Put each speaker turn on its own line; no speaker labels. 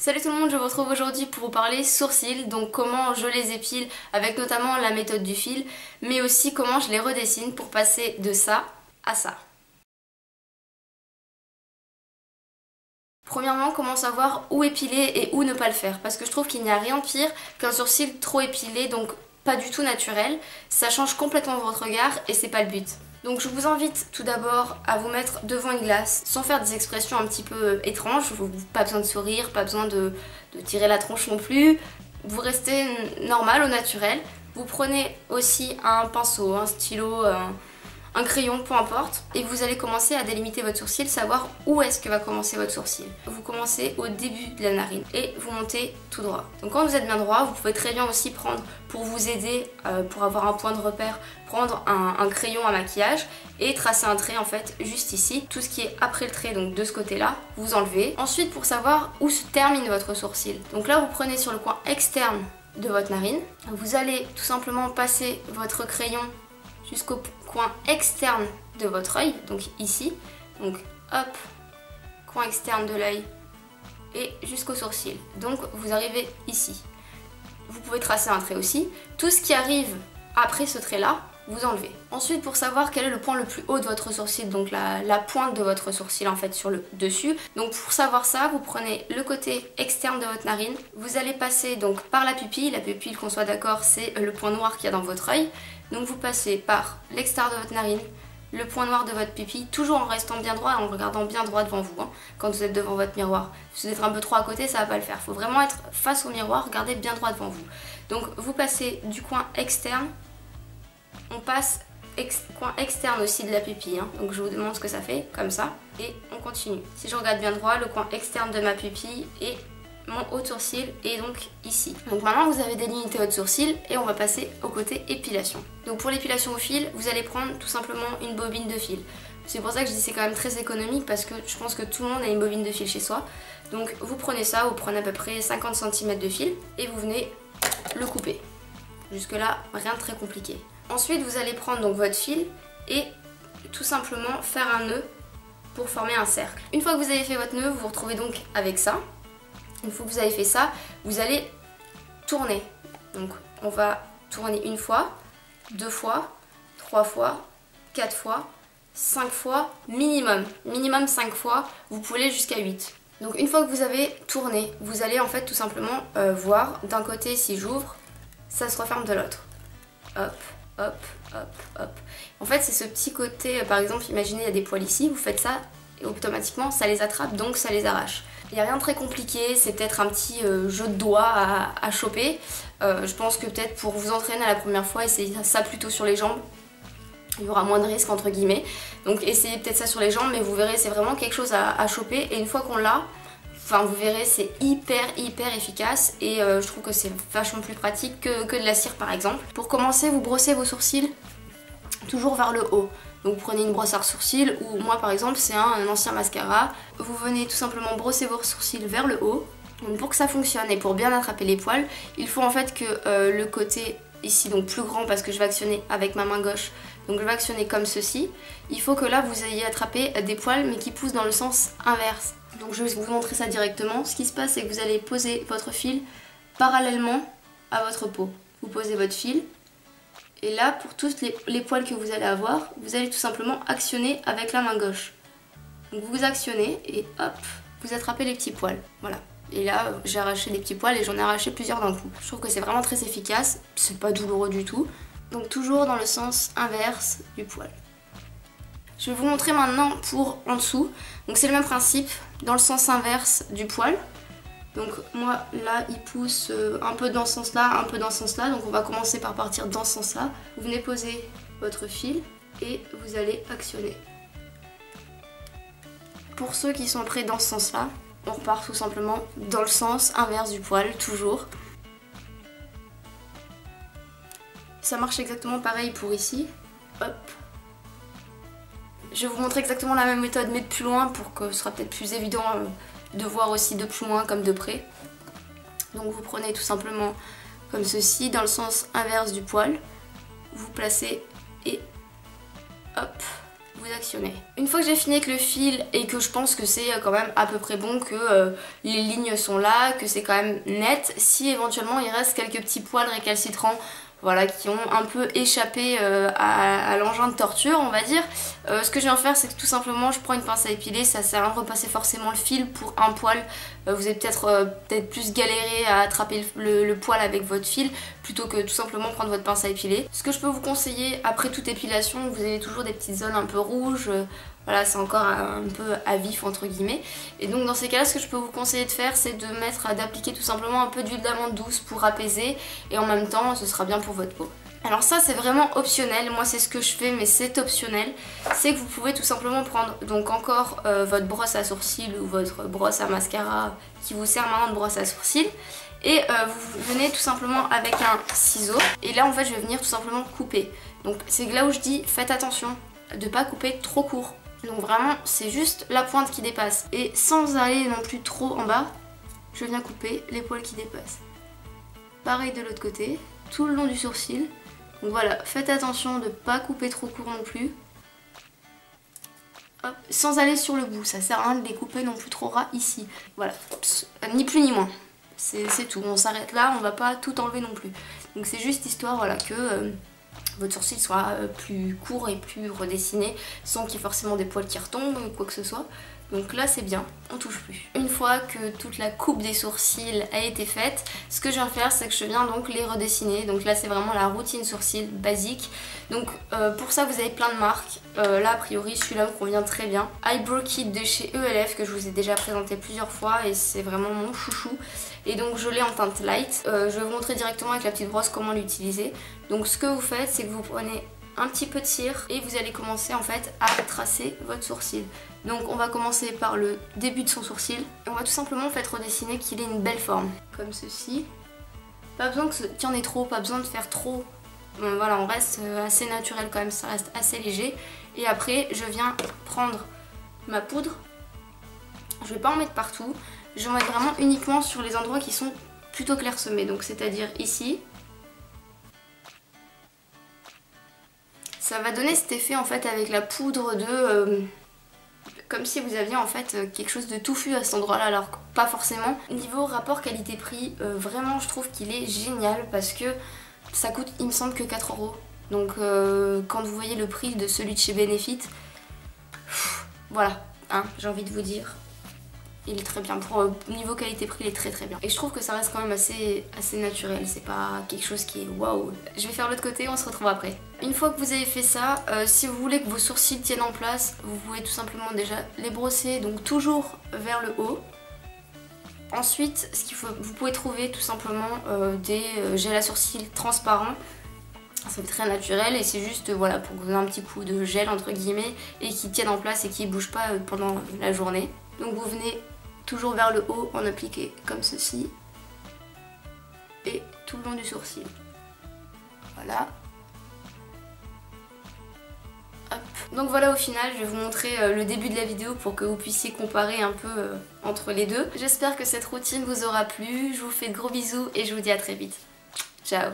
Salut tout le monde, je vous retrouve aujourd'hui pour vous parler sourcils, donc comment je les épile avec notamment la méthode du fil, mais aussi comment je les redessine pour passer de ça à ça. Premièrement, comment savoir où épiler et où ne pas le faire, parce que je trouve qu'il n'y a rien de pire qu'un sourcil trop épilé, donc pas du tout naturel. Ça change complètement votre regard et c'est pas le but. Donc je vous invite tout d'abord à vous mettre devant une glace sans faire des expressions un petit peu étranges. Pas besoin de sourire, pas besoin de tirer la tronche non plus. Vous restez normal au naturel. Vous prenez aussi un pinceau, un stylo, un crayon, peu importe, et vous allez commencer à délimiter votre sourcil, savoir où est-ce que va commencer votre sourcil. Vous commencez au début de la narine et vous montez tout droit. Donc quand vous êtes bien droit, vous pouvez très bien aussi prendre, pour vous aider, pour avoir un point de repère, prendre un crayon à maquillage et tracer un trait en fait juste ici. Tout ce qui est après le trait, donc de ce côté-là, vous enlevez. Ensuite, pour savoir où se termine votre sourcil, donc là vous prenez sur le coin externe de votre narine, vous allez tout simplement passer votre crayon jusqu'au coin externe de votre œil, donc ici, donc hop, coin externe de l'œil et jusqu'au sourcil. Donc vous arrivez ici. Vous pouvez tracer un trait aussi. Tout ce qui arrive après ce trait-là, vous enlevez. Ensuite, pour savoir quel est le point le plus haut de votre sourcil, donc la pointe de votre sourcil en fait sur le dessus. Donc pour savoir ça, vous prenez le côté externe de votre narine, vous allez passer donc par la pupille qu'on soit d'accord, c'est le point noir qu'il y a dans votre œil. Donc vous passez par l'extérieur de votre narine, le point noir de votre pupille, toujours en restant bien droit et en regardant bien droit devant vous, hein, quand vous êtes devant votre miroir. Si vous êtes un peu trop à côté, ça va pas le faire. Il faut vraiment être face au miroir, regardez bien droit devant vous. Donc vous passez du coin externe, on passe coin externe aussi de la pupille, hein. Donc je vous demande ce que ça fait, comme ça, et on continue. Si je regarde bien droit, le coin externe de ma pupille et mon haut de sourcil est donc ici. Donc maintenant vous avez délimité votre sourcil et on va passer au côté épilation. Donc pour l'épilation au fil, vous allez prendre tout simplement une bobine de fil. C'est pour ça que je dis c'est quand même très économique parce que je pense que tout le monde a une bobine de fil chez soi. Donc vous prenez ça, vous prenez à peu près 50 cm de fil et vous venez le couper. Jusque là, rien de très compliqué. Ensuite vous allez prendre donc votre fil et tout simplement faire un nœud pour former un cercle. Une fois que vous avez fait votre nœud, vous vous retrouvez donc avec ça. Une fois que vous avez fait ça, vous allez tourner. Donc on va tourner une fois, deux fois, trois fois, quatre fois, 5 fois, minimum 5 fois, vous pouvez aller jusqu'à 8. Donc une fois que vous avez tourné, vous allez en fait tout simplement voir d'un côté si j'ouvre, ça se referme de l'autre. Hop, hop, hop, hop. En fait c'est ce petit côté, par exemple imaginez il y a des poils ici, vous faites ça et automatiquement ça les attrape donc ça les arrache. Il n'y a rien de très compliqué, c'est peut-être un petit jeu de doigts à choper. Je pense que peut-être pour vous entraîner à la première fois, essayez ça plutôt sur les jambes. Il y aura moins de risques entre guillemets. Donc essayez peut-être ça sur les jambes, mais vous verrez c'est vraiment quelque chose à choper. Et une fois qu'on l'a, enfin vous verrez c'est hyper efficace. Et je trouve que c'est vachement plus pratique que de la cire par exemple. Pour commencer, vous brossez vos sourcils toujours vers le haut. Donc vous prenez une brosse à sourcils ou moi par exemple c'est un ancien mascara. Vous venez tout simplement brosser vos sourcils vers le haut. Donc pour que ça fonctionne et pour bien attraper les poils, il faut en fait que le côté ici donc plus grand parce que je vais actionner avec ma main gauche. Donc je vais actionner comme ceci. Il faut que là vous ayez attrapé des poils mais qui poussent dans le sens inverse. Donc je vais vous montrer ça directement. Ce qui se passe c'est que vous allez poser votre fil parallèlement à votre peau. Vous posez votre fil. Et là, pour tous les poils que vous allez avoir, vous allez tout simplement actionner avec la main gauche. Donc vous actionnez et hop, vous attrapez les petits poils. Voilà. Et là, j'ai arraché des petits poils et j'en ai arraché plusieurs d'un coup. Je trouve que c'est vraiment très efficace, c'est pas douloureux du tout. Donc toujours dans le sens inverse du poil. Je vais vous montrer maintenant pour en dessous. Donc c'est le même principe, dans le sens inverse du poil. Donc moi là il pousse un peu dans ce sens là, un peu dans ce sens là, donc on va commencer par partir dans ce sens là. Vous venez poser votre fil et vous allez actionner. Pour ceux qui sont prêts dans ce sens là, on repart tout simplement dans le sens inverse du poil, toujours. Ça marche exactement pareil pour ici, hop. Je vais vous montrer exactement la même méthode mais de plus loin pour que ce sera peut-être plus évident de voir aussi de plus loin comme de près. Donc vous prenez tout simplement comme ceci, dans le sens inverse du poil, vous placez et hop, vous actionnez. Une fois que j'ai fini avec le fil et que je pense que c'est quand même à peu près bon, que les lignes sont là, que c'est quand même net, si éventuellement il reste quelques petits poils récalcitrants, voilà, qui ont un peu échappé à l'engin de torture, on va dire. Ce que je viens de faire, c'est que tout simplement je prends une pince à épiler, ça sert à rien de repasser forcément le fil pour un poil. Vous allez peut-être plus galérer à attraper le poil avec votre fil plutôt que tout simplement prendre votre pince à épiler. Ce que je peux vous conseiller, après toute épilation, vous avez toujours des petites zones un peu rouges. Voilà, c'est encore un peu à vif entre guillemets. Et donc dans ces cas-là, ce que je peux vous conseiller de faire, c'est d'appliquer tout simplement un peu d'huile d'amande douce pour apaiser. Et en même temps, ce sera bien pour votre peau. Alors ça, c'est vraiment optionnel. Moi, c'est ce que je fais, mais c'est optionnel. C'est que vous pouvez tout simplement prendre donc encore votre brosse à sourcils ou votre brosse à mascara qui vous sert maintenant de brosse à sourcils. Et vous venez tout simplement avec un ciseau. Et là, en fait, je vais venir tout simplement couper. Donc c'est là où je dis, faites attention de ne pas couper trop court. Donc vraiment c'est juste la pointe qui dépasse et sans aller non plus trop en bas, je viens couper les poils qui dépassent. Pareil de l'autre côté, tout le long du sourcil. Donc voilà, faites attention de ne pas couper trop court non plus. Hop, sans aller sur le bout, ça sert à rien de les couper non plus trop ras ici. Voilà, ni plus ni moins. C'est tout, on s'arrête là, on va pas tout enlever non plus. Donc c'est juste histoire voilà, que votre sourcil soit plus court et plus redessiné sans qu'il y ait forcément des poils qui retombent ou quoi que ce soit. Donc là c'est bien, on touche plus. Une fois que toute la coupe des sourcils a été faite, ce que je viens faire c'est que je viens donc les redessiner. Donc là c'est vraiment la routine sourcil basique. Donc pour ça vous avez plein de marques. Là a priori celui-là me convient très bien. Eyebrow Kit de chez ELF que je vous ai déjà présenté plusieurs fois et c'est vraiment mon chouchou. Et donc je l'ai en teinte light. Je vais vous montrer directement avec la petite brosse comment l'utiliser. Donc ce que vous faites c'est que vous prenez un petit peu de cire et vous allez commencer en fait à tracer votre sourcil. Donc on va commencer par le début de son sourcil et on va tout simplement en fait redessiner qu'il ait une belle forme comme ceci. Pas besoin qu'il y en ait trop, pas besoin de faire trop. Bon, voilà, on reste assez naturel quand même, ça reste assez léger. Et après je viens prendre ma poudre. Je vais pas en mettre partout, je vais en mettre vraiment uniquement sur les endroits qui sont plutôt clairsemés. Donc c'est-à-dire ici. Ça va donner cet effet en fait avec la poudre de... comme si vous aviez en fait quelque chose de touffu à cet endroit là, alors que pas forcément. Niveau rapport qualité-prix, vraiment je trouve qu'il est génial parce que ça coûte il me semble que 4 €. Donc quand vous voyez le prix de celui de chez Benefit, voilà, hein, j'ai envie de vous dire. Il est très bien, pour niveau qualité-prix il est très bien. Et je trouve que ça reste quand même assez naturel, c'est pas quelque chose qui est waouh. Je vais faire l'autre côté, on se retrouve après. Une fois que vous avez fait ça, si vous voulez que vos sourcils tiennent en place, vous pouvez tout simplement déjà les brosser, donc toujours vers le haut. Ensuite, vous pouvez trouver tout simplement des gels à sourcils transparents. Ça fait très naturel et c'est juste voilà, pour donner un petit coup de gel entre guillemets et qui tiennent en place et qui ne bougent pas pendant la journée. Donc vous venez toujours vers le haut, en appliquer comme ceci et tout le long du sourcil. Voilà. Hop. Donc voilà, au final je vais vous montrer le début de la vidéo pour que vous puissiez comparer un peu entre les deux. J'espère que cette routine vous aura plu, je vous fais de gros bisous et je vous dis à très vite. Ciao.